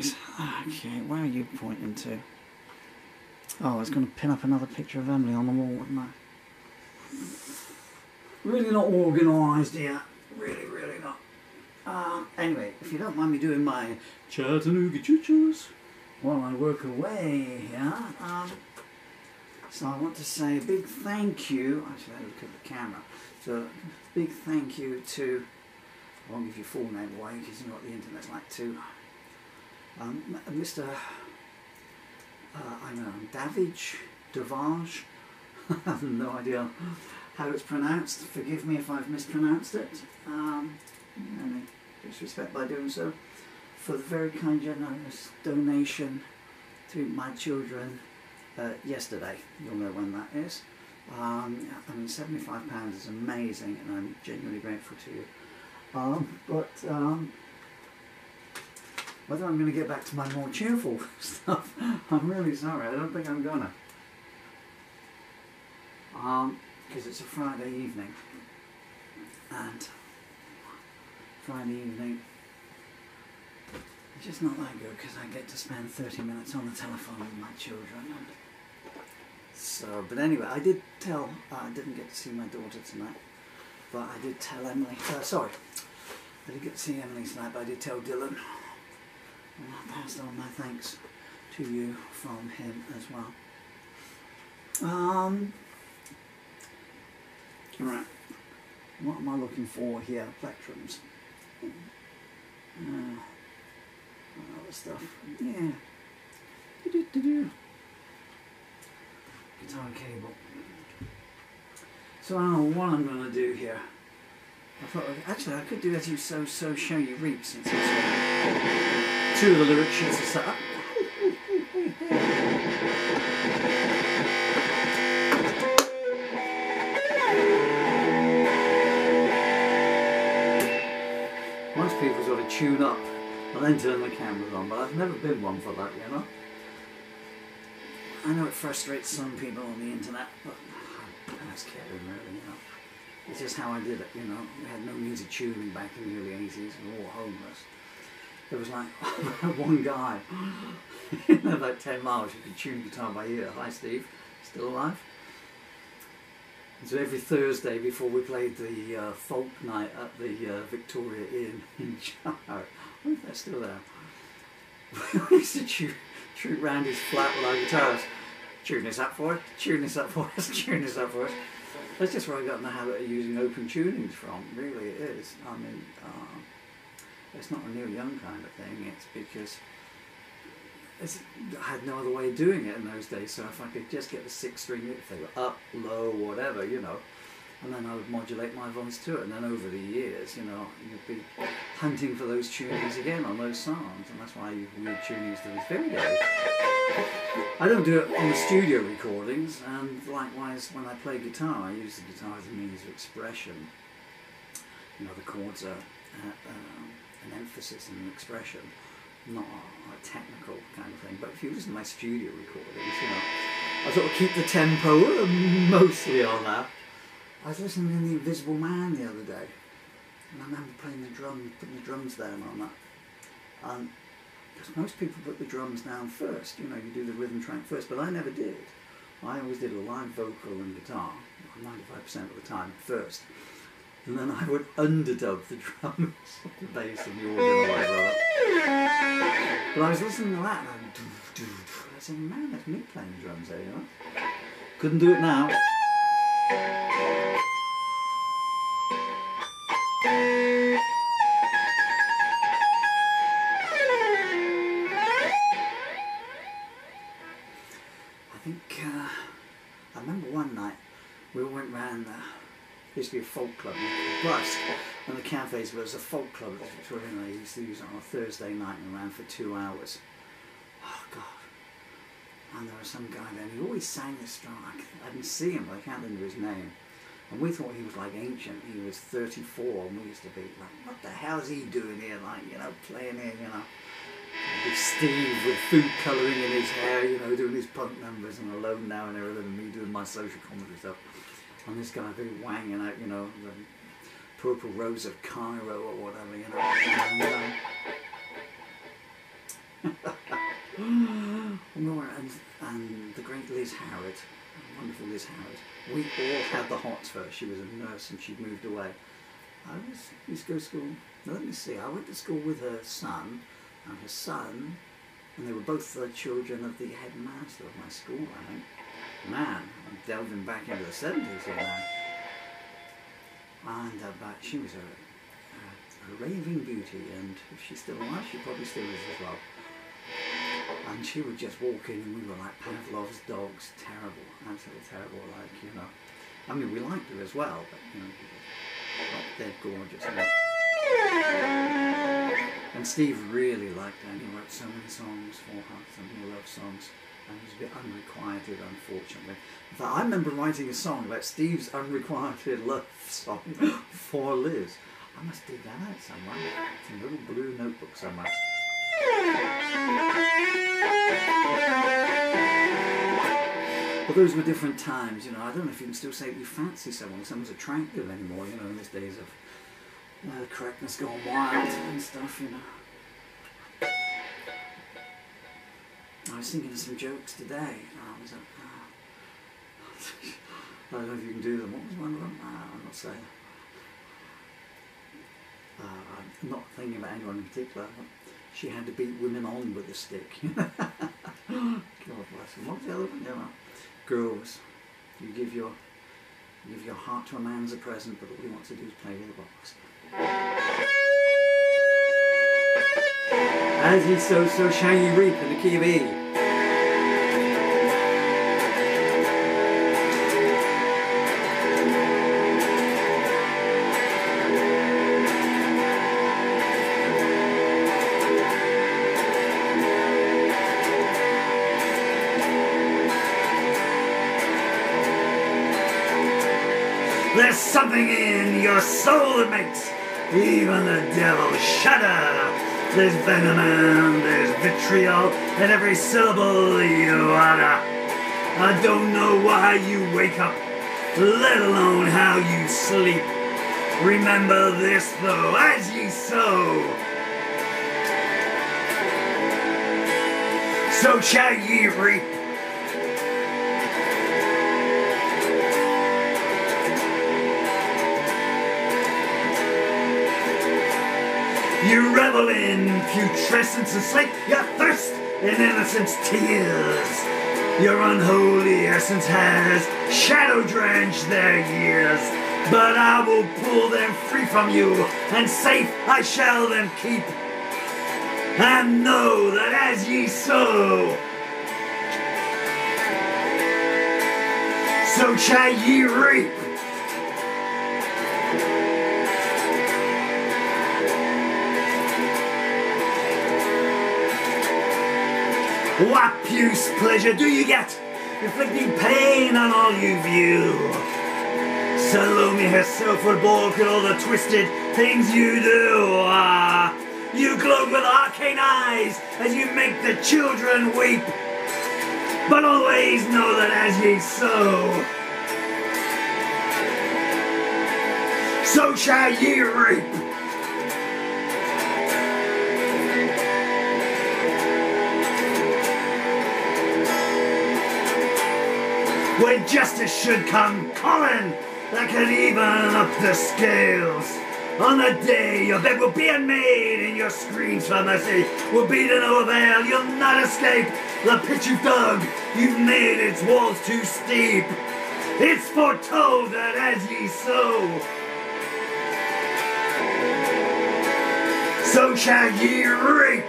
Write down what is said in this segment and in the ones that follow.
days. Okay, where are you pointing to? Oh, I was going to pin up another picture of Emily on the wall, wasn't I? Really not organised here. Really, really not. Anyway, if you don't mind me doing my Chattanooga choo-choos while I work away here, so I want to say a big thank you. Actually, I look at the camera. So, big thank you to, I won't give you full name away because you know what the internet's like too. Mr. I don't know, Davaj. I have no idea how it's pronounced. Forgive me if I've mispronounced it. Any disrespect by doing so. For the very kind, generous donation to my children yesterday. You'll know when that is. I mean, £75 is amazing, and I'm genuinely grateful to you. Whether I'm going to get back to my more cheerful stuff, I'm really sorry. I don't think I'm gonna. Because it's a Friday evening, and Friday evening it's just not that good because I get to spend 30 minutes on the telephone with my children. So, but anyway, I did tell, I didn't get to see my daughter tonight, but I did tell Emily, sorry, I did get to see Emily tonight, but I did tell Dylan, and I passed on my thanks to you from him as well. Right, what am I looking for here? Plectrums. Other stuff. Yeah. Guitar cable. So I don't know what I'm going to do here. I thought, actually, I could do As You Sow, So Show You Reap, since it's two of the lyric sheets are set up. Most people sort of tune up and then turn the cameras on, but I've never been one for that, you know. I know it frustrates some people on the internet, but I was caring really, you know. It's just how I did it, you know. We had no means of tuning back in the early 80s, we were all homeless. There was like one guy, about 10 miles, who could tune guitar by ear. Hi Steve, still alive? And so every Thursday before we played the folk night at the Victoria Inn in Jarrow, I wonder if they're still there. We used to shoot round his flat with our guitars. Tune this up for us, tune this up for us, tune this up for us. That's just where I got in the habit of using open tunings from, really it is. I mean, it's not a Neil Young kind of thing, it's because I had no other way of doing it in those days, so if I could just get the 6 string, if they were up, low, whatever, you know, and then I would modulate my voice to it, and then over the years, you know, you'd be hunting for those tunings again on those songs, and that's why I use weird tunings to this very day. I don't do it on the studio recordings, and likewise when I play guitar, I use the guitar as a means of expression. You know, the chords are an emphasis and an expression, not a technical kind of thing. But if you listen to my studio recordings, you know, I sort of keep the tempo mostly on that. I was listening to The Invisible Man the other day, and I remember playing the drum, putting the drums down on that. Because most people put the drums down first, you know, you do the rhythm track first, but I never did. I always did a live vocal and guitar, 95% of the time, first. And then I would underdub the drums, the bass and the organ or whatever. But I was listening to that and I was thinking, man, that's me playing the drums there, you know. Couldn't do it now. I remember one night we went round, there used to be a folk club in Brust, and the cafes, but it was a folk club at Victoria, and they used to use it on a Thursday night and ran for 2 hours. Oh God. And there was some guy there, and he always sang this song. I didn't see him, but I can't remember his name. And we thought he was like ancient. He was 34, and we used to be like, what the hell is he doing here, like, you know, playing here, you know. With Steve with food colouring in his hair, you know, doing his punk numbers, and Alone Now and everything, and me doing my social comedy stuff. And this guy really wanging out, you know, the Purple Rose of Cairo or whatever, you know. And, And the great Liz Howard, wonderful Liz Howard. We all had the hots for her. She was a nurse and she'd moved away. I used to go to school. Now let me see. I went to school with her son, and they were both the children of the headmaster of my school. I think. Man, I'm delving back into the 70s here now. And but she was a raving beauty, and if she's still alive, she probably still is as well. And she would just walk in and we were like Pavlov's dogs, terrible, absolutely terrible, like, you know. I mean, we liked her as well, but, you know, she was not dead gorgeous. You know? And Steve really liked her, and he wrote so many songs for her, so many love songs, and he was a bit unrequited, unfortunately. In fact, I remember writing a song about Steve's unrequited love song for Liz. I must dig that out somewhere. It's in a little blue notebook somewhere. But those were different times, you know. I don't know if you can still say you fancy someone's attractive anymore, you know, in these days of correctness going wild and stuff, you know. I was thinking of some jokes today. I don't know if you can do them. What was one of them? I'm not saying. I'm not thinking about anyone in particular. She had to beat women on with a stick. God bless them. What was the other one? Yeah, girls, you give your heart to a man as a present, but all he wants to do is play with a box. As ye sow, so shall ye reap, in the key of E. There's something in your soul that makes even the devil shudder. There's venom and there's vitriol in every syllable you utter. I don't know why you wake up, let alone how you sleep. Remember this though, as ye sow, so shall ye reap. You revel in putrescence and slake your thirst in innocence tears. Your unholy essence has shadow-drenched their years. But I will pull them free from you, and safe I shall them keep. And know that as ye sow, so shall ye reap. What puce pleasure do you get, inflicting pain on all you view? Salome herself would balk at all the twisted things you do. You gloat with arcane eyes as you make the children weep. But always know that as ye sow, so shall ye reap. When justice should come calling, that can even up the scales. On the day your bed will be unmade and your screams for mercy will be to no avail. You'll not escape the pit you've dug. You've made its walls too steep. It's foretold that as ye sow, so shall ye reap.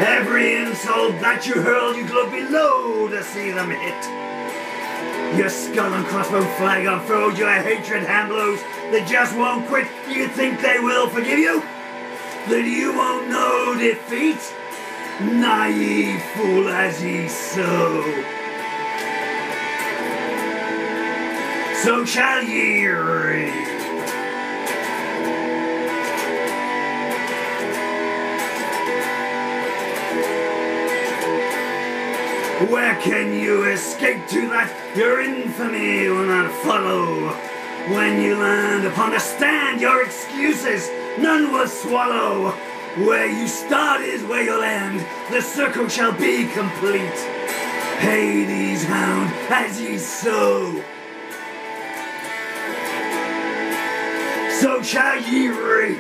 Every insult that you hurl, you gloat below to see them hit. Your skull and crossbow flag unfurled, your hatred hand blows, they just won't quit. You think they will forgive you? That you won't know defeat? Naive fool, as ye sow, so shall ye reap. Where can you escape to that your infamy will not follow? When you land upon the stand, your excuses none will swallow. Where you start is where you'll end, the circle shall be complete. Hades hound as ye sow, so shall ye reap.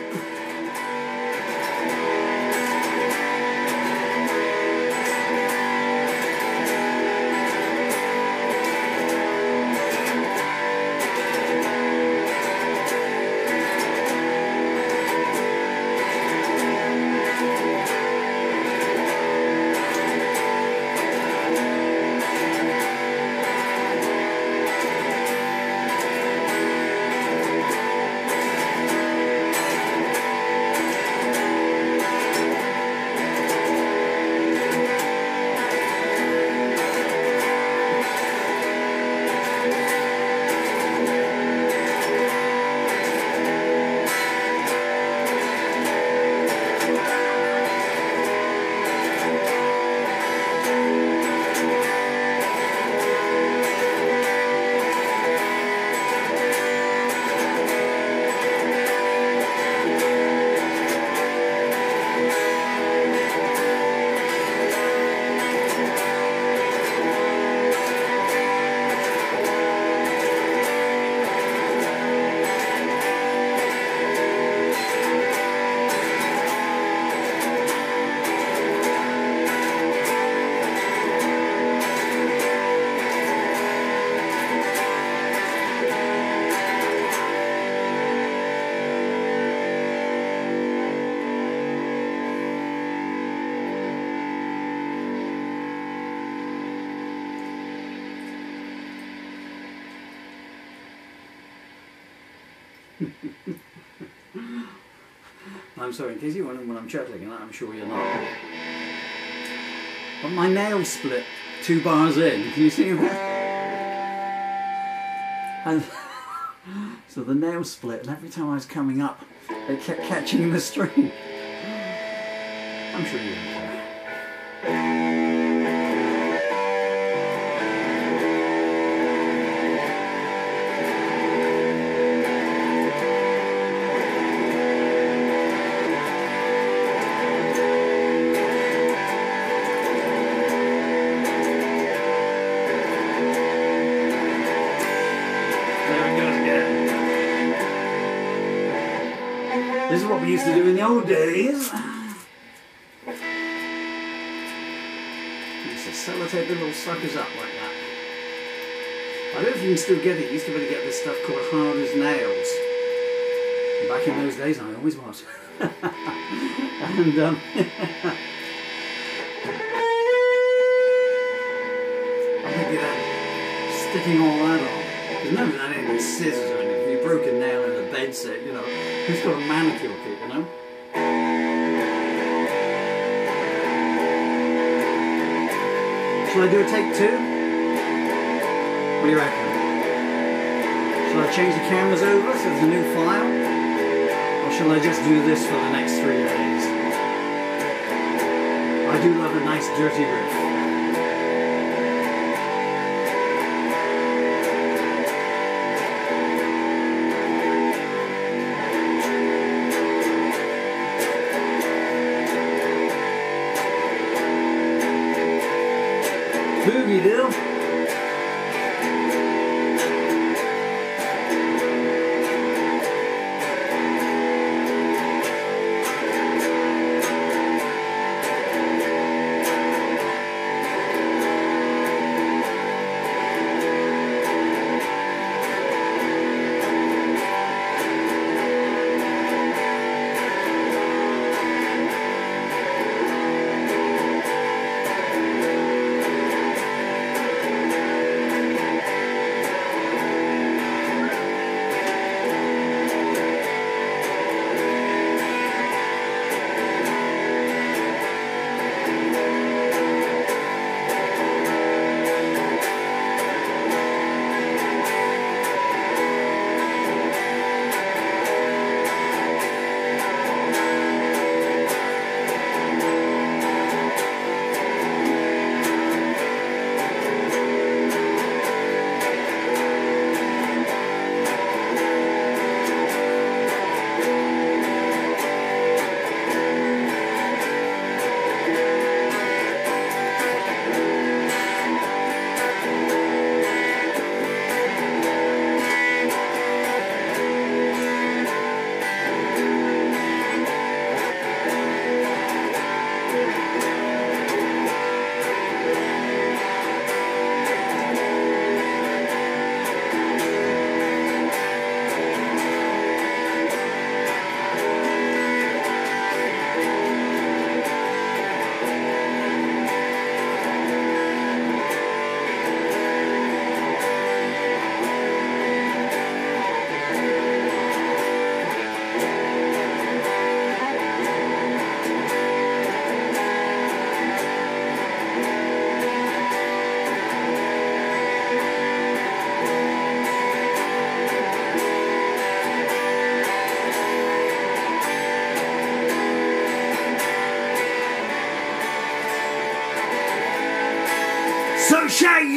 I'm sorry, in case you're wondering when I'm chuckling, and I'm sure you're not. But my nail split 2 bars in, can you see that? And so the nail split, and every time I was coming up, it kept catching the string. I'm sure you don't care. This is what we used to do in the old days. We used to sellotape the little suckers up like that. I don't know if you can still get it. You used to be able to get this stuff called hard as nails. And back in those days, I always was. And I think that sticking all that on. There's none of that in with scissors or anything. If you broke a nail in a bed set, you know. Who's got a manicure kit, you know? Shall I do a take 2? What do you reckon? Shall I change the cameras over so there's a new file? Or shall I just do this for the next 3 days? I do love a nice dirty riff. Boogie do.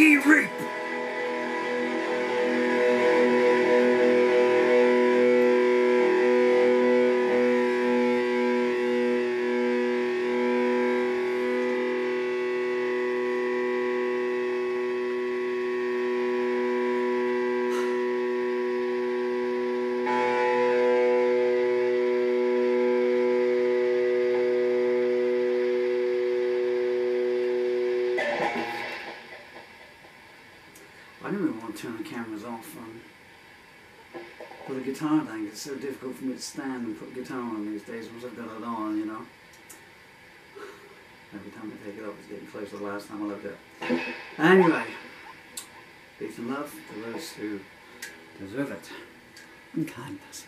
ye reap. I didn't really want to turn the cameras off for the guitar thing. It's so difficult for me to stand and put guitar on these days once I've got it on, you know. Every time I take it off, it's getting close to the last time I loved it. Anyway, peace and love to those who deserve it and kindness.